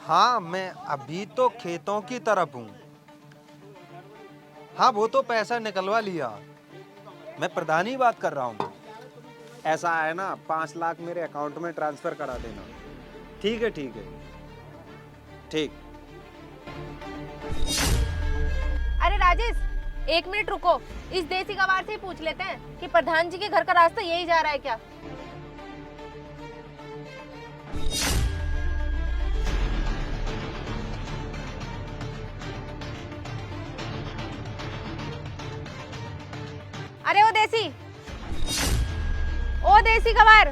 हाँ, मैं अभी तो खेतों की तरफ हूँ। हाँ, वो तो पैसा निकलवा लिया। मैं प्रधान ही बात कर रहा हूँ। ऐसा है ना, 5 लाख मेरे अकाउंट में ट्रांसफर करा देना। ठीक है, ठीक है, ठीक। अरे राजेश, 1 मिनट रुको। इस देसी गवार से ही पूछ लेते हैं कि प्रधान जी के घर का रास्ता यही जा रहा है क्या। अरे ओ देसी गवार,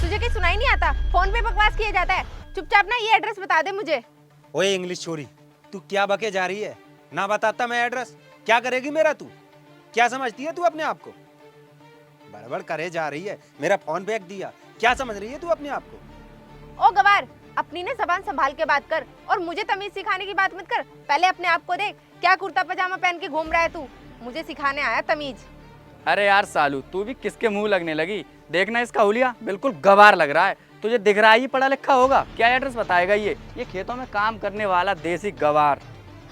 तुझे क्या सुनाई नहीं आता? फोन पे बकवास किया जाता है। चुपचाप ना ये एड्रेस बता दे मुझे। ओए इंग्लिश छोरी, तू क्या बके जा रही है? ना बताता मैं एड्रेस, क्या करेगी मेरा तू? क्या समझती है तू अपने आप को? बड़बड़ करे जा रही है। मेरा फोन फेंक दिया, क्या समझ रही है तू अपने आप को? ओ गवार, अपनी ने जबान संभाल के बात कर और मुझे तमीज सिखाने की बात मत कर। पहले अपने आप को देख, क्या कुर्ता पजामा पहन के घूम रहा है तू? मुझे सिखाने आया तमीज? अरे यार सालू, तू भी किसके मुंह लगने लगी? देखना इसका हुलिया बिल्कुल गवार लग रहा है। तुझे दिख रहा है ये पढ़ा लिखा होगा? क्या एड्रेस बताएगा ये खेतों में काम करने वाला देसी गवार।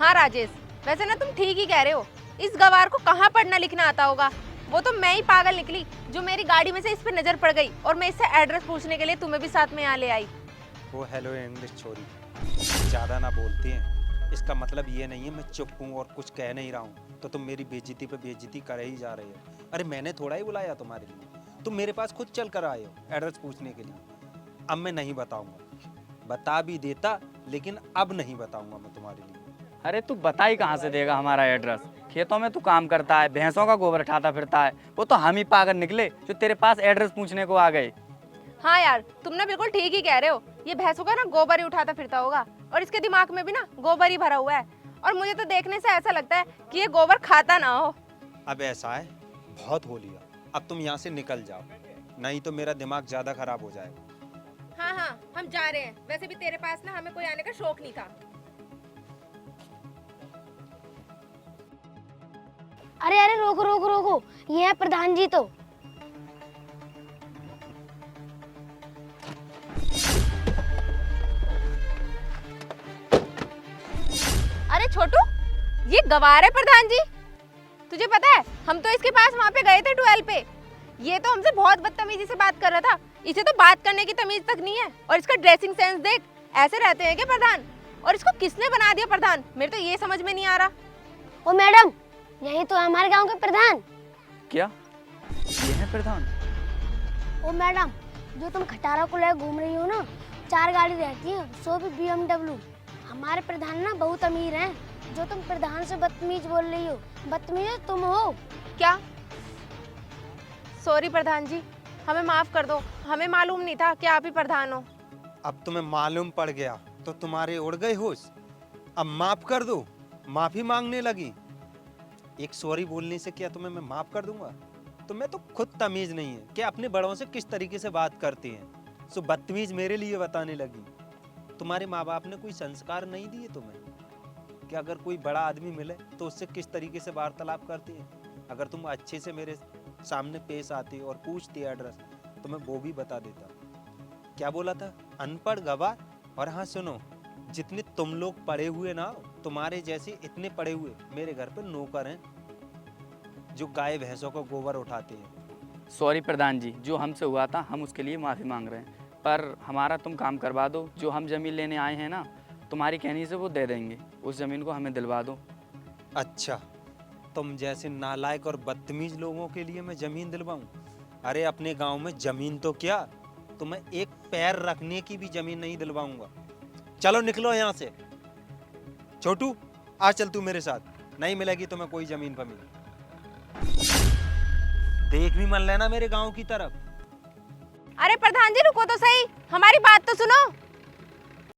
हाँ राजेश, वैसे ना तुम ठीक ही कह रहे हो। इस गवार को कहाँ पढ़ना लिखना आता होगा? वो तो मैं ही पागल निकली जो मेरी गाड़ी में से इस पे नजर पड़ गई और मैं इससे एड्रेस पूछने के लिए तुम्हें भी साथ में यहाँ ले आई। वो हेलो इंग्लिश छोरी, ज्यादा ना बोलती हैं। इसका मतलब ये नहीं है मैं चुप हूँ और कुछ कह नहीं रहा हूँ तो तुम मेरी बेइज्जती पे बेइज्जती कर ही जा रहे हो। अरे मैंने थोड़ा ही बुलाया तुम्हारे लिए, तुम मेरे पास खुद चल कर आए हो एड्रेस पूछने के लिए। अब मैं नहीं बताऊंगा, बता भी देता लेकिन अब नहीं बताऊंगा मैं तुम्हारे लिए। अरे तू बता ही कहाँ से देगा हमारा एड्रेस? खेतों में तू काम करता है, भैंसों का गोबर उठाता फिरता है। वो तो हम ही पागल निकले जो तेरे पास एड्रेस पूछने को आ गए। हाँ यार, तुम ना बिल्कुल ठीक ही कह रहे हो। ये भैंसों का ना गोबर ही उठाता फिरता होगा और इसके दिमाग में भी ना गोबर ही भरा हुआ है। और मुझे तो देखने से ऐसा लगता है कि ये गोबर खाता ना हो। अब ऐसा है, बहुत हो लिया, अब तुम यहाँ से निकल जाओ, नहीं तो मेरा दिमाग ज्यादा खराब हो जाएगा। हाँ हाँ, हम जा रहे हैं। वैसे भी तेरे पास ना हमें कोई आने का शौक नहीं था। अरे अरे रोको रोको रोको, ये है प्रधान जी। तो अरे छोटू, ये गवार है प्रधान जी। तुझे पता है, हम तो इसके पास वहाँ पे गए थे 12 पे। ये तो हमसे बहुत बदतमीजी से बात कर रहा था। इसे तो बात करने की तमीज तक नहीं है। और इसका ड्रेसिंग सेंस देख, ऐसे रहते हैं क्या प्रधान? और इसको किसने बना दिया प्रधान? मेरे तो ये समझ में नहीं आ रहा। ओ मैडम, यही तो है हमारे गांव के प्रधान। क्या ये है प्रधान? ओ मैडम, जो तुम खटारा को लेकर घूम रही हो ना, 4 गाड़ी रहती है, सो भी BMW। हमारे प्रधान ना बहुत अमीर हैं। जो तुम प्रधान से बदतमीज बोल रही हो, बदतमीज तुम हो। क्या? सॉरी प्रधान जी, हमें माफ कर दो। हमें मालूम नहीं था कि आप ही प्रधान हो। अब तुम्हें मालूम पड़ गया तो तुम्हारे उड़ गए होश। अब माफ कर दो, माफी मांगने लगी। एक सॉरी बोलने से क्या तुम्हें मैं माफ कर दूंगा? तुम्हें तो खुद तमीज नहीं है कि अपने बड़ों से किस तरीके से बात करते हैं, सो बदतमीज मेरे लिए बताने लगी। तुम्हारे माँ बाप ने कोई संस्कार नहीं दिए तुम्हें कि अगर कोई बड़ा आदमी मिले तो उससे किस तरीके से वार्तालाप करते हैं? अगर तुम अच्छे से मेरे सामने पेश आती और पूछती एड्रेस तो मैं वो भी बता देता। क्या बोला था? अनपढ़ गवार। और हाँ सुनो, जितने तुम लोग पढ़े हुए ना, तुम्हारे जैसे इतने पढ़े हुए मेरे घर पे नौकर हैं जो गाय भैंसों को गोबर उठाते हैं। सॉरी प्रधान जी, जो हमसे हुआ था हम उसके लिए माफ़ी मांग रहे हैं। पर हमारा तुम काम करवा दो। जो हम ज़मीन लेने आए हैं ना, तुम्हारी कहनी से वो दे देंगे। उस ज़मीन को हमें दिलवा दो। अच्छा, तुम जैसे नालायक और बदतमीज लोगों के लिए मैं ज़मीन दिलवाऊं? अरे अपने गांव में ज़मीन तो क्या, तुम्हें एक पैर रखने की भी ज़मीन नहीं दिलवाऊंगा। चलो निकलो यहाँ से। छोटू, आ चल तू मेरे साथ, नहीं मिलेगी तुम्हें कोई ज़मीन फमीन। देख भी मन लेना मेरे गांव की तरफ। अरे प्रधान जी रुको तो सही, हमारी बात तो सुनो।